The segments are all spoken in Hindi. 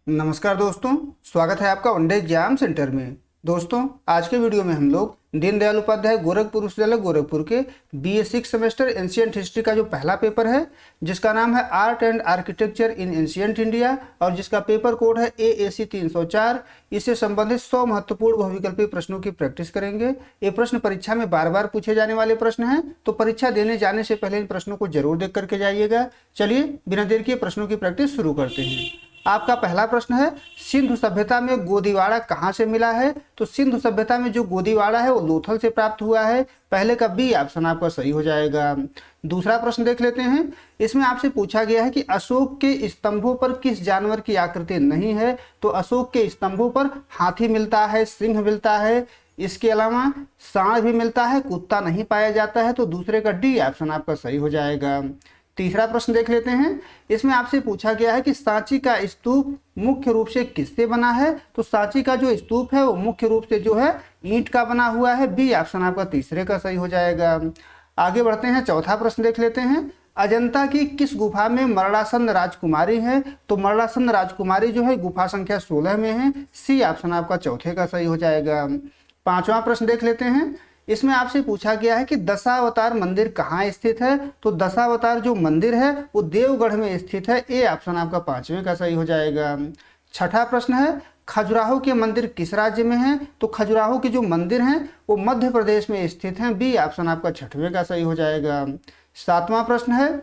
नमस्कार दोस्तों, स्वागत है आपका वनडे एग्जाम सेंटर में। दोस्तों, आज के वीडियो में हम लोग दीनदयाल उपाध्याय गोरखपुर विश्वविद्यालय गोरखपुर के BA 6 सेमेस्टर एंशिएंट हिस्ट्री का जो पहला पेपर है, जिसका नाम है art and architecture in ancient India और जिसका पेपर कोड है AAC 304, इससे संबंधित 100 महत्वपूर्ण बहुविकल्पीय प्रश्नों की प्रैक्टिस करेंगे। ये प्रश्न परीक्षा में बार बार पूछे जाने वाले प्रश्न हैं, तो परीक्षा देने जाने से पहले इन प्रश्नों को जरूर देख करके जाइएगा। चलिए बिना देर किए प्रश्नों की प्रैक्टिस शुरू करते हैं। आपका पहला प्रश्न है, सिंधु सभ्यता में गोदीवाड़ा कहाँ से मिला है? तो सिंधु सभ्यता में जो गोदीवाड़ा है वो लोथल से प्राप्त हुआ है। पहले का बी ऑप्शन आपका सही हो जाएगा। दूसरा प्रश्न देख लेते हैं। इसमें आपसे पूछा गया है कि अशोक के स्तंभों पर किस जानवर की आकृति नहीं है? तो अशोक के स्तंभों पर हाथी मिलता है, सिंह मिलता है, इसके अलावा सांड भी मिलता है, कुत्ता नहीं पाया जाता है। तो दूसरे का डी ऑप्शन आपका सही हो जाएगा। तीसरा प्रश्न देख लेते हैं। इसमें आपसे पूछा गया है कि सांची का स्तूप मुख्य रूप से किससे बना है? तो सांची का जो स्तूप है वो मुख्य रूप से जो है ईंट का बना हुआ है। बी ऑप्शन आपका तीसरे का सही हो जाएगा। आगे बढ़ते हैं, चौथा प्रश्न देख लेते हैं। अजंता की किस गुफा में मरणासन राजकुमारी है? तो मरणासन राजकुमारी जो है गुफा संख्या 16 में है। सी ऑप्शन आपका चौथे का सही हो जाएगा। पांचवा प्रश्न देख लेते हैं। इसमें आपसे पूछा गया है कि दशावतार मंदिर कहाँ स्थित है? तो दशावतार जो मंदिर है वो देवगढ़ में स्थित है। ए ऑप्शन आपका पांचवें का सही हो जाएगा। छठा प्रश्न है, खजुराहो के मंदिर किस राज्य में है? तो खजुराहो के जो मंदिर हैं वो मध्य प्रदेश में स्थित हैं। बी ऑप्शन आपका छठवें का सही हो जाएगा। सातवां प्रश्न है,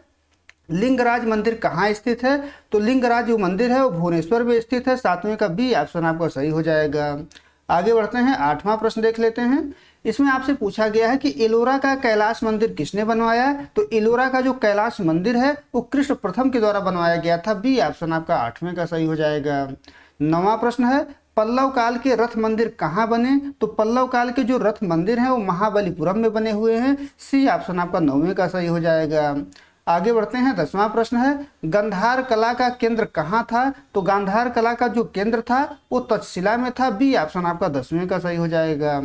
लिंगराज मंदिर कहाँ स्थित है? तो लिंगराज जो मंदिर है वो भुवनेश्वर में स्थित है। सातवें का बी ऑप्शन आपका सही हो जाएगा। आगे बढ़ते हैं, आठवां प्रश्न देख लेते हैं। इसमें आपसे पूछा गया है कि एलोरा का कैलाश मंदिर किसने बनवाया? तो एलोरा का जो कैलाश मंदिर है वो कृष्ण प्रथम के द्वारा बनवाया गया था। बी ऑप्शन आपका आठवें का सही हो जाएगा। नौवां प्रश्न है, पल्लव काल के रथ मंदिर कहाँ बने? तो पल्लव काल के जो रथ मंदिर हैं वो महाबलीपुरम में बने हुए हैं। सी ऑप्शन आपका नौवें का सही हो जाएगा। आगे बढ़ते हैं, 10वां प्रश्न है, गांधार कला का केंद्र कहाँ था? तो गांधार कला का जो केंद्र था वो तक्षशिला में था। बी ऑप्शन आपका 10वें का सही हो जाएगा।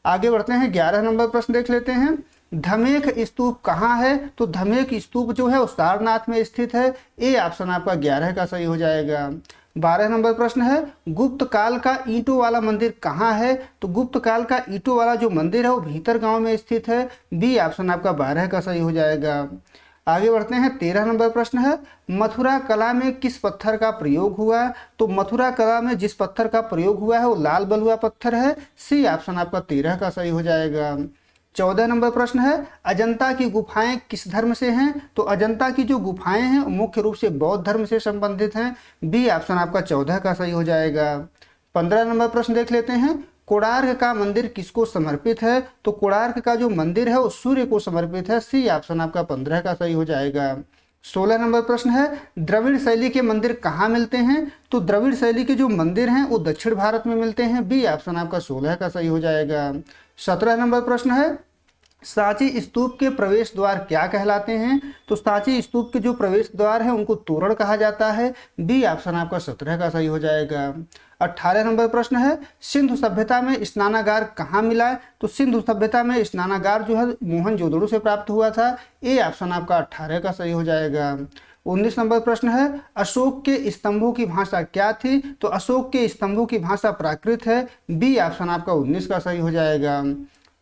आगे बढ़ते हैं, 11 नंबर प्रश्न देख लेते हैं। धमेख स्तूप कहाँ है? तो धमेख स्तूप जो है वो सारनाथ में स्थित है। ए ऑप्शन आपका 11 का सही हो जाएगा। 12 नंबर प्रश्न है, गुप्त काल का ईंटों वाला मंदिर कहाँ है? तो गुप्त काल का ईंटों वाला जो मंदिर है वो भीतर गांव में स्थित है। बी ऑप्शन आपका 12 का सही हो जाएगा। आगे बढ़ते हैं, 13 नंबर प्रश्न है, मथुरा कला में किस पत्थर का प्रयोग हुआ? तो मथुरा कला में जिस पत्थर का प्रयोग हुआ है वो लाल बलुआ पत्थर है। सी ऑप्शन आपका 13 का सही हो जाएगा। 14 नंबर प्रश्न है, अजंता की गुफाएं किस धर्म से हैं? तो अजंता की जो गुफाएं हैं मुख्य रूप से बौद्ध धर्म से संबंधित हैं। बी ऑप्शन आपका 14 का सही हो जाएगा। 15 नंबर प्रश्न देख लेते हैं, कोणार्क का मंदिर किसको समर्पित है? तो कोणार्क का जो मंदिर है वो सूर्य को समर्पित है। सी ऑप्शन आपका 15 का सही हो जाएगा। 16 नंबर प्रश्न है, द्रविड़ शैली के मंदिर कहाँ मिलते हैं? तो द्रविड़ शैली के जो मंदिर हैं वो दक्षिण भारत में मिलते हैं। बी ऑप्शन आपका 16 का सही हो जाएगा। 17 नंबर प्रश्न है, सांची स्तूप के प्रवेश द्वार क्या कहलाते हैं? तो सांची स्तूप के जो प्रवेश द्वार है उनको तोरण कहा जाता है। बी ऑप्शन आपका 17 का सही हो जाएगा। 18 नंबर प्रश्न है, सिंधु सभ्यता में स्नानागार कहाँ मिला? तो सिंधु सभ्यता में स्नानागार जो है मोहनजोदड़ो से प्राप्त हुआ था। ए ऑप्शन आपका 18 का सही हो जाएगा। 19 नंबर प्रश्न है, अशोक के स्तंभों की भाषा क्या थी? तो अशोक के स्तंभों की भाषा प्राकृत है। बी ऑप्शन आपका 19 का सही हो जाएगा।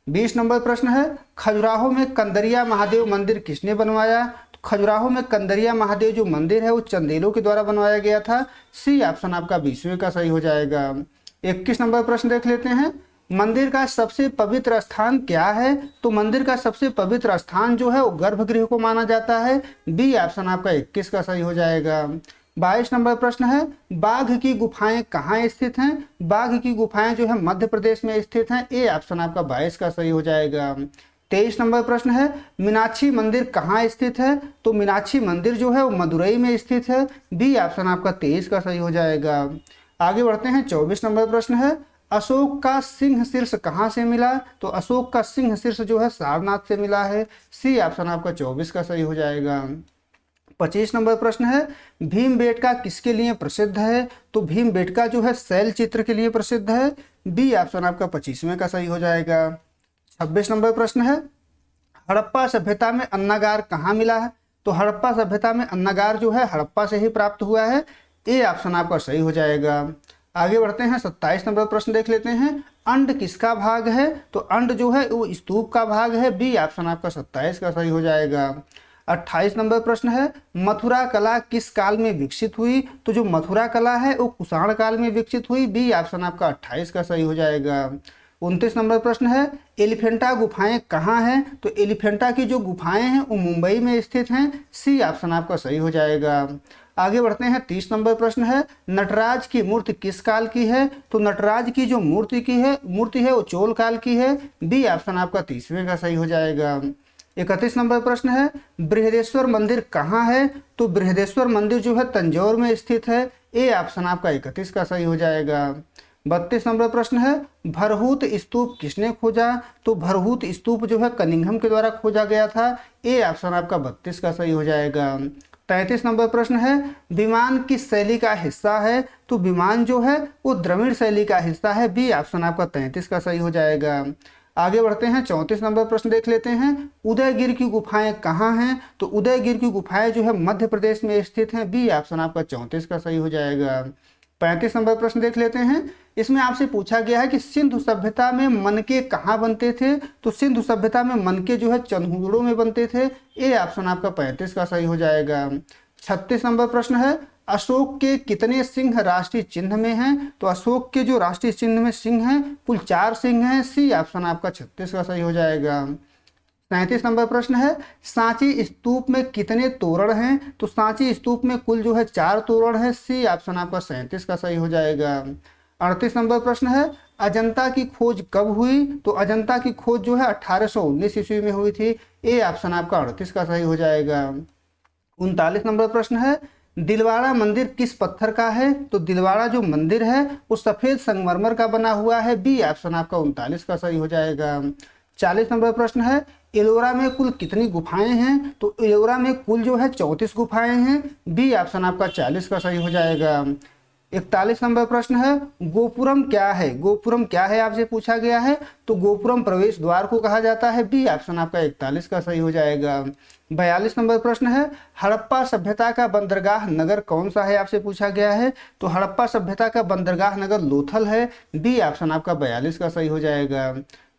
20 नंबर प्रश्न है, खजुराहो में कंदरिया महादेव मंदिर किसने बनवाया? तो खजुराहो में कंदरिया महादेव जो मंदिर है वो चंदेलों के द्वारा बनवाया गया था। सी ऑप्शन आपका 20वें का सही हो जाएगा। 21 नंबर प्रश्न देख लेते हैं, मंदिर का सबसे पवित्र स्थान क्या है? तो मंदिर का सबसे पवित्र स्थान जो है वो गर्भगृह को माना जाता है। बी ऑप्शन आपका 21 का सही हो जाएगा। 22 नंबर प्रश्न है, बाघ की गुफाएं कहाँ स्थित हैं? बाघ की गुफाएं जो है मध्य प्रदेश में स्थित हैं। ए ऑप्शन आपका 22 का सही हो जाएगा। 23 नंबर प्रश्न है, मीनाक्षी मंदिर कहाँ स्थित है? तो मीनाक्षी मंदिर जो है वो मदुरई में स्थित है। बी ऑप्शन आपका 23 का सही हो जाएगा। आगे बढ़ते हैं, 24 नंबर प्रश्न है, अशोक का सिंह शीर्ष कहाँ से मिला? तो अशोक का सिंह शीर्ष जो है सारनाथ से मिला है। सी ऑप्शन आपका 24 का सही हो जाएगा। 25 नंबर प्रश्न है, भीमबेटका किसके लिए प्रसिद्ध है? तो भीमबेटका जो है शैल चित्र के लिए प्रसिद्ध है। बी ऑप्शन आपका 25वें का सही हो जाएगा। 26 नंबर प्रश्न है, हड़प्पा सभ्यता में अन्नागार कहाँ मिला है? तो हड़प्पा सभ्यता में अन्नागार जो है हड़प्पा से ही प्राप्त हुआ है। ए ऑप्शन आपका सही हो जाएगा। आगे बढ़ते हैं, 27 नंबर प्रश्न देख लेते हैं। अंड किसका भाग है? तो अंड जो है वो स्तूप का भाग है, बी ऑप्शन आपका 27 का सही हो जाएगा। 28 नंबर प्रश्न है, मथुरा कला किस काल में विकसित हुई? तो जो मथुरा कला है वो कुषाण काल में विकसित हुई, बी ऑप्शन आपका 28 का सही हो जाएगा। 29 नंबर प्रश्न है, एलिफेंटा गुफाएं कहाँ हैं? तो एलिफेंटा की जो गुफाएं हैं वो मुंबई में स्थित हैं, सी ऑप्शन आपका सही हो जाएगा। आगे बढ़ते हैं, 30 नंबर प्रश्न है, नटराज की मूर्ति किस काल की है? तो नटराज की जो मूर्ति है वो चोल काल की है, बी ऑप्शन आपका 30वें का सही हो जाएगा। 31 नंबर प्रश्न है, बृहदेश्वर मंदिर कहाँ है? तो बृहदेश्वर मंदिर जो है तंजौर में स्थित है, ए ऑप्शन आपका 31 का सही हो जाएगा। 32 नंबर प्रश्न है, भरहूत स्तूप किसने खोजा? तो भरहूत स्तूप जो है कनिंघम के द्वारा खोजा गया था, ए ऑप्शन आपका 32 का सही हो जाएगा। 33 नंबर प्रश्न है, विमान किस शैली का हिस्सा है? तो विमान जो है वो द्रविड़ शैली का हिस्सा है, बी ऑप्शन आपका 33 का सही हो जाएगा। आगे बढ़ते हैं, 34 नंबर प्रश्न देख लेते हैं। उदयगिर की गुफाएं कहाँ हैं? तो उदयगिर की गुफाएं जो है मध्य प्रदेश में स्थित हैं, बी ऑप्शन आपका 34 का सही हो जाएगा। 35 नंबर प्रश्न देख लेते हैं। इसमें आपसे पूछा गया है कि सिंधु सभ्यता में मनके कहाँ बनते थे? तो सिंधु सभ्यता में मनके जो है चंदूड़ों में बनते थे, ए ऑप्शन आपका 35 का सही हो जाएगा। 36 नंबर प्रश्न है, अशोक के कितने सिंह राष्ट्रीय चिन्ह में हैं? तो अशोक के जो राष्ट्रीय चिन्ह में सिंह हैं कुल 4 सिंह हैं, सी ऑप्शन आपका 36 का सही हो जाएगा। 37 नंबर प्रश्न है, सांची स्तूप में कितने तोरण हैं? तो सांची स्तूप में कुल जो है 4 तोरण है, सी ऑप्शन आपका 37 का सही हो जाएगा। 38 नंबर प्रश्न है, अजंता की खोज कब हुई? तो अजंता की खोज जो है 1819 ईस्वी में हुई थी, ए ऑप्शन आपका 38 का सही हो जाएगा। 39 नंबर प्रश्न है, दिलवाड़ा मंदिर किस पत्थर का है? तो दिलवाड़ा जो मंदिर है वो सफेद संगमरमर का बना हुआ है, बी ऑप्शन आपका 39 का सही हो जाएगा। 40 नंबर प्रश्न है, एलोरा में कुल कितनी गुफाएं हैं? तो एलोरा में कुल जो है 34 गुफाएं हैं, बी ऑप्शन आपका 40 का सही हो जाएगा। 41 नंबर प्रश्न है, गोपुरम क्या है? गोपुरम क्या है आपसे पूछा गया है, तो गोपुरम प्रवेश द्वार को कहा जाता है, बी ऑप्शन आपका 41 का सही हो जाएगा। 42 नंबर प्रश्न है, हड़प्पा सभ्यता का बंदरगाह नगर कौन सा है आपसे पूछा गया है? तो हड़प्पा सभ्यता का बंदरगाह नगर लोथल है, बी ऑप्शन आपका 42 का सही हो जाएगा।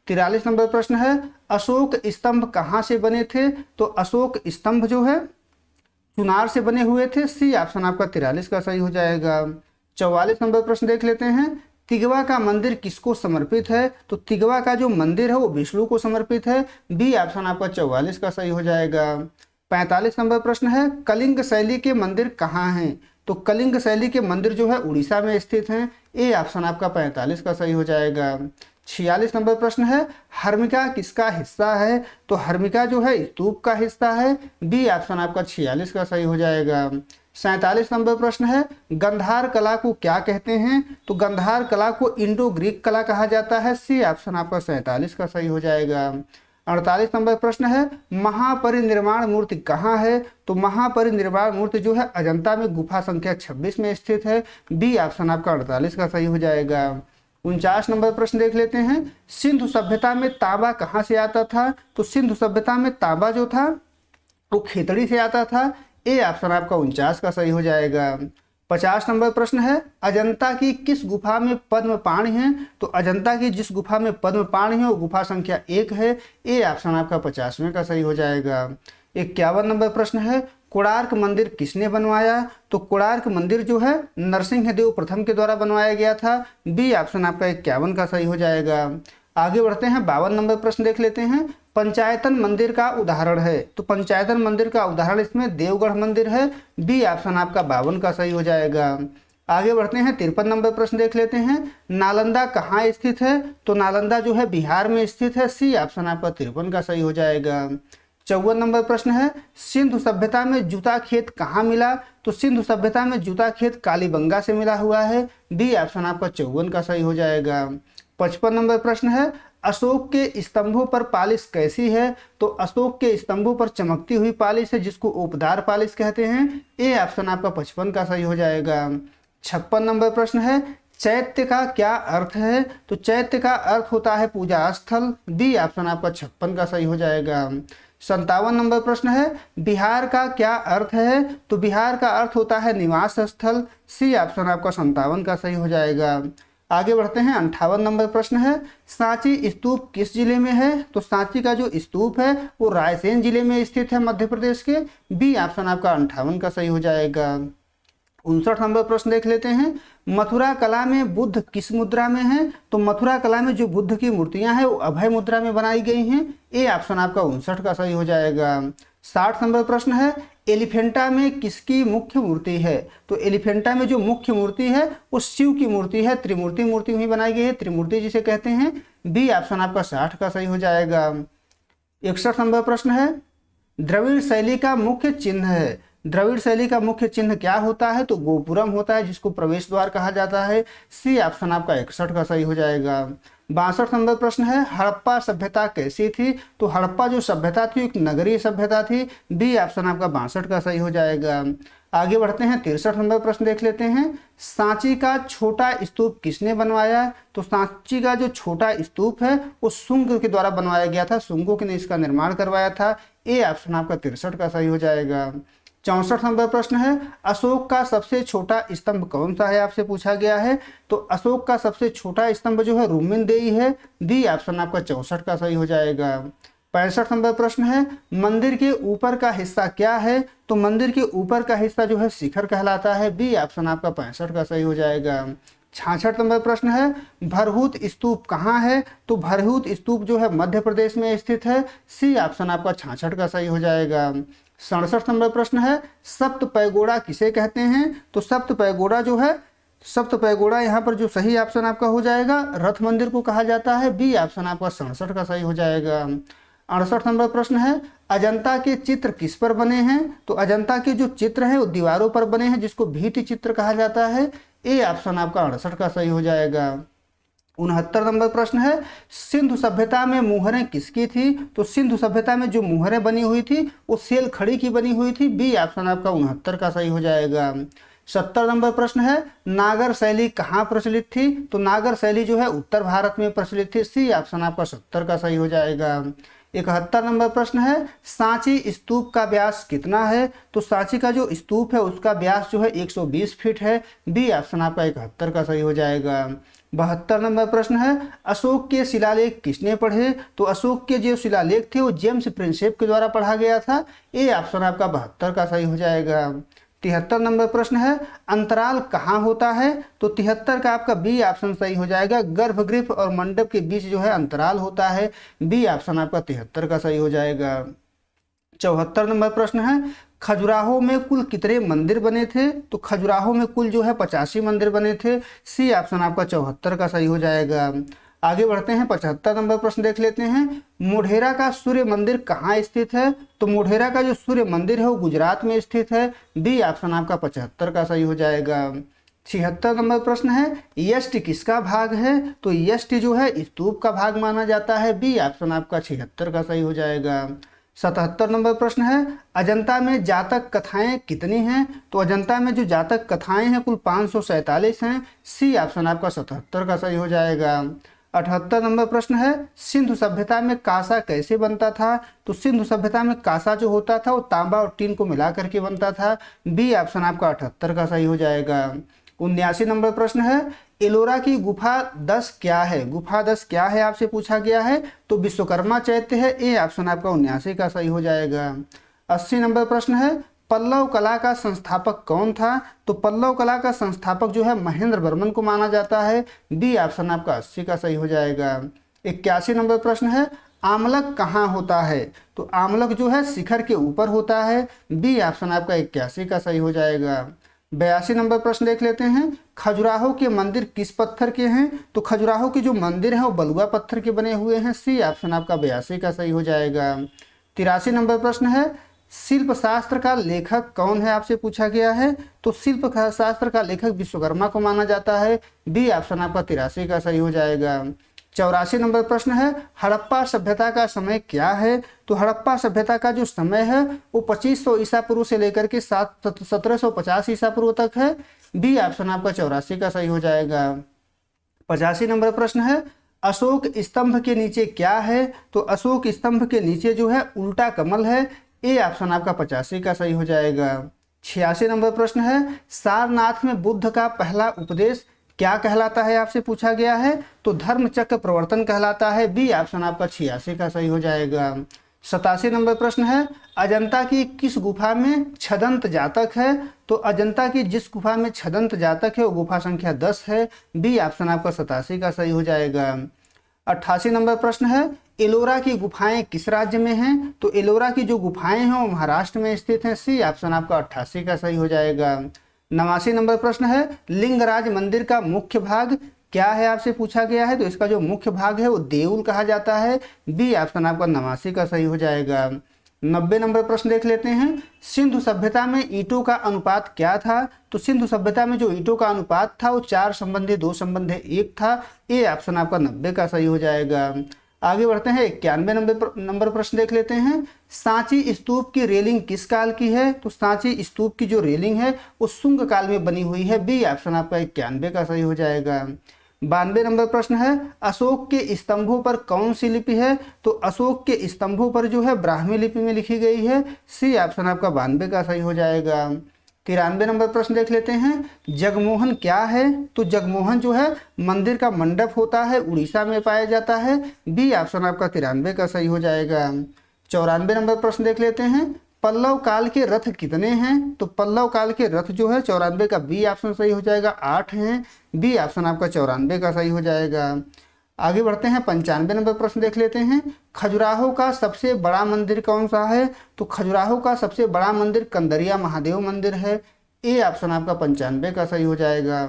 43 नंबर प्रश्न है, अशोक स्तंभ कहाँ से बने थे? तो अशोक स्तंभ जो है चुनार से बने हुए थे, सी ऑप्शन आपका 43 का सही हो जाएगा। 44 नंबर प्रश्न देख लेते हैं, तिगवा का मंदिर किसको समर्पित है? तो तिगवा का जो मंदिर है वो विष्णु को समर्पित है, बी ऑप्शन आपका 44 का सही हो जाएगा। 45 नंबर प्रश्न है, कलिंग शैली के मंदिर कहाँ हैं? तो कलिंग शैली के मंदिर जो है उड़ीसा में स्थित हैं, ए ऑप्शन आपका 45 का सही हो जाएगा। 46 नंबर प्रश्न है, हर्मिका किसका हिस्सा है? तो हर्मिका जो है स्तूप का हिस्सा है, बी ऑप्शन आपका 46 का सही हो जाएगा। 47 नंबर प्रश्न है, गंधार कला को क्या कहते हैं? तो गंधार कला को इंडो ग्रीक कला कहा जाता है, सी ऑप्शन आपका 47 का सही हो जाएगा। 48 नंबर प्रश्न है, महापरिनिर्वाण मूर्ति कहाँ है? तो महापरिनिर्वाण मूर्ति जो है अजंता में गुफा संख्या 26 में स्थित है, बी ऑप्शन आपका 48 का सही हो जाएगा। 49 नंबर प्रश्न देख लेते हैं, सिंधु सभ्यता में तांबा कहाँ से आता था? तो सिंधु सभ्यता में तांबा जो था वो खेतड़ी से आता था, ए ऑप्शन आपका 49 का सही हो जाएगा। 50 नंबर प्रश्न है, अजंता की किस गुफा में पद्म पाणि है? तो अजंता की जिस गुफा में पद्म पाणि है वो गुफा संख्या 1 है, ए ऑप्शन आपका 50वें का सही हो जाएगा। 51 नंबर प्रश्न है, कोणार्क मंदिर किसने बनवाया? तो कोणार्क मंदिर जो है नरसिंह देव प्रथम के द्वारा बनवाया गया था, बी ऑप्शन आपका 51 का सही हो जाएगा। आगे बढ़ते हैं, 52 नंबर प्रश्न देख लेते हैं, पंचायतन मंदिर का उदाहरण है? तो पंचायतन मंदिर का उदाहरण इसमें देवगढ़ मंदिर है, बी ऑप्शन आपका 52 का सही हो जाएगा। आगे बढ़ते हैं, 53 नंबर प्रश्न देख लेते हैं, नालंदा कहाँ स्थित है? तो नालंदा जो है बिहार में स्थित है, सी ऑप्शन आपका 53 का सही हो जाएगा। 54 नंबर प्रश्न है, सिंधु सभ्यता में जूता खेत कहाँ मिला? तो सिंधु सभ्यता में जूता खेत कालीबंगा से मिला हुआ है, बी ऑप्शन आपका 54 का सही हो जाएगा। 55 नंबर प्रश्न है, अशोक के स्तंभों पर पालिश कैसी है? तो अशोक के स्तंभों पर चमकती हुई पालिश है जिसको ओपदार पालिश कहते हैं, ए ऑप्शन आपका 55 का सही हो जाएगा। 56 नंबर प्रश्न है, चैत्य का क्या अर्थ है? तो चैत्य का अर्थ होता है पूजा स्थल, बी ऑप्शन आपका 56 का सही हो जाएगा। 57 नंबर प्रश्न है, बिहार का क्या अर्थ है? तो बिहार का अर्थ होता है निवास स्थल। सी ऑप्शन आपका 57 का सही हो जाएगा। आगे बढ़ते हैं, 58 नंबर प्रश्न है, सांची स्तूप किस जिले में है? तो सांची का जो स्तूप है वो रायसेन जिले में स्थित है, मध्य प्रदेश के। बी ऑप्शन आपका 58 का सही हो जाएगा। 59 नंबर प्रश्न देख लेते हैं, मथुरा कला में बुद्ध किस मुद्रा में है? तो मथुरा कला में जो बुद्ध की मूर्तियां हैं वो अभय मुद्रा में बनाई गई हैं। ए ऑप्शन आपका 59 का सही हो जाएगा। 60 नंबर प्रश्न है, एलिफेंटा में किसकी मुख्य मूर्ति है? तो एलिफेंटा में जो मुख्य मूर्ति है वो शिव की मूर्ति है, त्रिमूर्ति मूर्ति वहीं बनाई गई है, त्रिमूर्ति जिसे कहते हैं। बी ऑप्शन आपका 60 का सही हो जाएगा। 61 नंबर प्रश्न है, द्रविड़ शैली का मुख्य चिन्ह है। द्रविड़ शैली का मुख्य चिन्ह क्या होता है? तो गोपुरम होता है, जिसको प्रवेश द्वार कहा जाता है। सी ऑप्शन आपका 61 का सही हो जाएगा। 62 नंबर प्रश्न है, हड़प्पा सभ्यता कैसी थी? तो हड़प्पा जो सभ्यता थी एक नगरीय सभ्यता थी। बी ऑप्शन आपका 62 का सही हो जाएगा। आगे बढ़ते हैं, 63 नंबर प्रश्न देख लेते हैं, सांची का छोटा स्तूप किसने बनवाया? तो सांची का जो छोटा स्तूप है वो शुंग के द्वारा बनवाया गया था, शुंगों ने इसका निर्माण करवाया था। ए ऑप्शन आपका 63 का सही हो जाएगा। 64 नंबर प्रश्न है, अशोक का सबसे छोटा स्तंभ कौन सा है? आपसे पूछा गया है। तो अशोक का सबसे छोटा स्तंभ जो है रुमिनदेई है। डी ऑप्शन आपका 64 का सही हो जाएगा। 65 नंबर प्रश्न है, मंदिर के ऊपर का हिस्सा क्या है? तो मंदिर के ऊपर का हिस्सा जो है शिखर कहलाता है। बी ऑप्शन आपका 65 का सही हो जाएगा। 66 नंबर प्रश्न है, भरहूत स्तूप कहाँ है? तो भरहूत स्तूप जो है मध्य प्रदेश में स्थित है। सी ऑप्शन आपका 66 का सही हो जाएगा। 67 नंबर प्रश्न है, सप्त पैगोड़ा किसे कहते हैं? तो सप्त पैगोड़ा जो है, सप्त पैगोड़ा यहाँ पर जो सही ऑप्शन आपका हो जाएगा रथ मंदिर को कहा जाता है। बी ऑप्शन आपका 67 का सही हो जाएगा। 68 नंबर प्रश्न है, अजंता के चित्र किस पर बने हैं? तो अजंता के जो चित्र हैं वो दीवारों पर बने हैं, जिसको भित्ति चित्र कहा जाता है। ए ऑप्शन आपका 68 का सही हो जाएगा। 69 नंबर प्रश्न है, सिंधु सभ्यता में मुहरें किसकी थी? तो सिंधु सभ्यता में जो मुहरें बनी हुई थी वो सेल खड़ी की बनी हुई थी। बी ऑप्शन आपका 69 का सही हो जाएगा। 70 नंबर प्रश्न है, नागर शैली कहाँ प्रचलित थी? तो नागर शैली जो है उत्तर भारत में प्रचलित थी। सी ऑप्शन आपका 70 का सही हो जाएगा। 71 नंबर प्रश्न है, सांची स्तूप का व्यास कितना है? तो सांची का जो स्तूप है उसका व्यास जो है 120 फीट है। बी ऑप्शन आपका 71 का सही हो जाएगा। 72 नंबर प्रश्न है, अशोक के शिलालेख किसने पढ़े? तो अशोक के जो शिलालेख थे वो जेम्स प्रिंसेप के द्वारा पढ़ा गया था। ए ऑप्शन आपका 72 का सही हो जाएगा। 73 नंबर प्रश्न है, अंतराल कहाँ होता है? तो 73 का आपका बी ऑप्शन सही हो जाएगा। गर्भगृह और मंडप के बीच जो है अंतराल होता है। बी ऑप्शन आपका 73 का सही हो जाएगा। 74 नंबर प्रश्न है, खजुराहो में कुल कितने मंदिर बने थे? तो खजुराहो में कुल जो है 85 मंदिर बने थे। सी ऑप्शन आपका 74 का सही हो जाएगा। आगे बढ़ते हैं, 75 नंबर प्रश्न देख लेते हैं, मोढेरा का सूर्य मंदिर कहाँ स्थित है? तो मोढेरा का जो सूर्य मंदिर है वो गुजरात में स्थित है। बी ऑप्शन आपका 75 का सही हो जाएगा। 76 नंबर प्रश्न है, यष्टि किसका भाग है? तो यष्टि जो है स्तूप का भाग माना जाता है। बी ऑप्शन आपका 76 का सही हो जाएगा। 77 नंबर प्रश्न है, अजंता में जातक कथाएं कितनी हैं? तो अजंता में जो जातक कथाएं हैं कुल 547 हैं। सी ऑप्शन आपका 77 का सही हो जाएगा। 78 नंबर प्रश्न है, सिंधु सभ्यता में कांसा कैसे बनता था? तो सिंधु सभ्यता में कांसा जो होता था वो तांबा और टीन को मिला करके बनता था। बी ऑप्शन आपका 78 का सही हो जाएगा। 79 नंबर प्रश्न है, एलोरा की गुफा 10 क्या है? गुफा 10 क्या है आपसे पूछा गया है। तो विश्वकर्मा चैत्य है। ए ऑप्शन आपका 79 का सही हो जाएगा। 80 नंबर प्रश्न है, पल्लव कला का संस्थापक कौन था? तो पल्लव कला का संस्थापक जो है महेंद्र वर्मन को माना जाता है। बी ऑप्शन आपका 80 का सही हो जाएगा। 81 नंबर प्रश्न है, आमलक कहाँ होता है? तो आमलक जो है शिखर के ऊपर होता है। बी ऑप्शन आपका 81 का सही हो जाएगा। 82 नंबर प्रश्न देख लेते हैं, खजुराहो के मंदिर किस पत्थर के हैं? तो खजुराहो के जो मंदिर हैं वो बलुआ पत्थर के बने हुए हैं। सी ऑप्शन आपका 82 का सही हो जाएगा। 83 नंबर प्रश्न है, शिल्प शास्त्र का लेखक कौन है आपसे पूछा गया है? तो शिल्प शास्त्र का लेखक विश्वकर्मा को माना जाता है। बी ऑप्शन आपका 83 का सही हो जाएगा। 84 नंबर प्रश्न है, हड़प्पा सभ्यता का समय क्या है? तो हड़प्पा सभ्यता का जो समय है वो 2500 ईसा पूर्व से लेकर के 1750 ईसा पूर्व तक है। बी ऑप्शन आपका 84 का सही हो जाएगा। 85 नंबर प्रश्न है, अशोक स्तंभ के नीचे क्या है? तो अशोक स्तंभ के नीचे जो है उल्टा कमल है। ए ऑप्शन आपका 85 का सही हो जाएगा। 86 नंबर प्रश्न है, सारनाथ में बुद्ध का पहला उपदेश क्या कहलाता है? आपसे पूछा गया है। तो धर्म चक्र प्रवर्तन कहलाता है। बी ऑप्शन आपका 86 का सही हो जाएगा। 87 नंबर प्रश्न है, अजंता की किस गुफा में छदंत जातक है? तो अजंता की जिस गुफा में छदंत जातक है वो गुफा संख्या 10 है। बी ऑप्शन आपका 87 का सही हो जाएगा। 88 नंबर प्रश्न है, एलोरा की गुफाएं किस राज्य में हैं? तो एलोरा की जो गुफाएं हैं वो महाराष्ट्र में स्थित हैं। सी ऑप्शन आपका 88 का सही हो जाएगा। 89 नंबर प्रश्न है, लिंगराज मंदिर का मुख्य भाग क्या है? आपसे पूछा गया है। तो इसका जो मुख्य भाग है वो देउल कहा जाता है। बी ऑप्शन आपका 89 का सही हो जाएगा। 90 नंबर प्रश्न देख लेते हैं, सिंधु सभ्यता में ईंटों का अनुपात क्या था? तो सिंधु सभ्यता में जो ईंटों का अनुपात था वो 4 संबंधी 2 संबंधी 1 था। ए ऑप्शन आपका 90 का सही हो जाएगा। आगे बढ़ते हैं, 91 नंबर प्रश्न देख लेते हैं, सांची स्तूप की रेलिंग किस काल की है? तो सांची स्तूप की जो रेलिंग है वो शुंग काल में बनी हुई है। बी ऑप्शन आपका 91 का सही हो जाएगा। 92 नंबर प्रश्न है, अशोक के स्तंभों पर कौन सी लिपि है? तो अशोक के स्तंभों पर जो है ब्राह्मी लिपि में लिखी गई है। सी ऑप्शन आपका 92 का सही हो जाएगा। 93 नंबर प्रश्न देख लेते हैं, जगमोहन क्या है? तो जगमोहन जो है मंदिर का मंडप होता है, उड़ीसा में पाया जाता है। बी ऑप्शन आपका 93 का सही हो जाएगा। 94 नंबर प्रश्न देख लेते हैं, पल्लव काल के रथ कितने हैं? तो पल्लव काल के रथ जो है 94 का बी ऑप्शन सही हो जाएगा, 8 हैं। बी ऑप्शन आपका 94 का सही हो जाएगा। आगे बढ़ते हैं, 95 नंबर प्रश्न देख लेते हैं, खजुराहो का सबसे बड़ा मंदिर कौन सा है? तो खजुराहो का सबसे बड़ा मंदिर कंदरिया महादेव मंदिर है। ए ऑप्शन आपका 95 का सही हो जाएगा।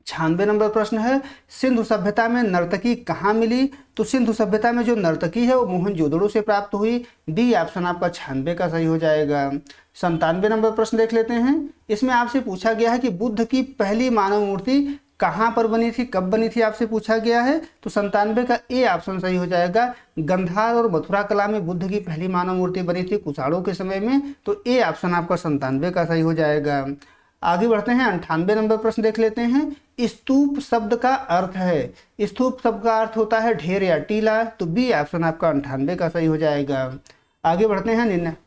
96 नंबर प्रश्न है, सिंधु सभ्यता में नर्तकी कहाँ मिली? तो सिंधु सभ्यता में जो नर्तकी है वो मोहनजोदड़ो से प्राप्त हुई। डी ऑप्शन आपका 96 का सही हो जाएगा। 97 नंबर प्रश्न देख लेते हैं, इसमें आपसे पूछा गया है कि बुद्ध की पहली मानव मूर्ति कहाँ पर बनी थी, कब बनी थी, आपसे पूछा गया है। तो 97 का ए ऑप्शन सही हो जाएगा। गंधार और मथुरा कला में बुद्ध की पहली मानव मूर्ति बनी थी कुषाणों के समय में। तो ए ऑप्शन आपका 97 का सही हो जाएगा। आगे बढ़ते हैं, 98 नंबर प्रश्न देख लेते हैं, स्तूप शब्द का अर्थ है? स्तूप शब्द का अर्थ होता है ढेर या टीला। तो बी ऑप्शन आपका 98 का सही हो जाएगा। आगे बढ़ते हैं,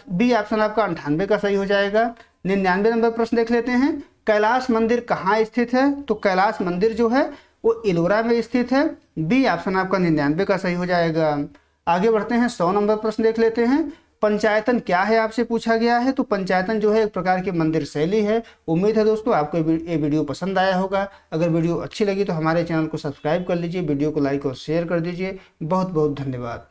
बी ऑप्शन आपका 98 का सही हो जाएगा। 99 नंबर प्रश्न देख लेते हैं, कैलाश मंदिर कहाँ स्थित है? तो कैलाश मंदिर जो है वो एलोरा में स्थित है। बी ऑप्शन आपका 99 का सही हो जाएगा। आगे बढ़ते हैं, 100 नंबर प्रश्न देख लेते हैं, पंचायतन क्या है? आपसे पूछा गया है। तो पंचायतन जो है एक प्रकार की मंदिर शैली है। उम्मीद है दोस्तों आपको ये वीडियो पसंद आया होगा। अगर वीडियो अच्छी लगी तो हमारे चैनल को सब्सक्राइब कर लीजिए, वीडियो को लाइक और शेयर कर दीजिए। बहुत बहुत धन्यवाद।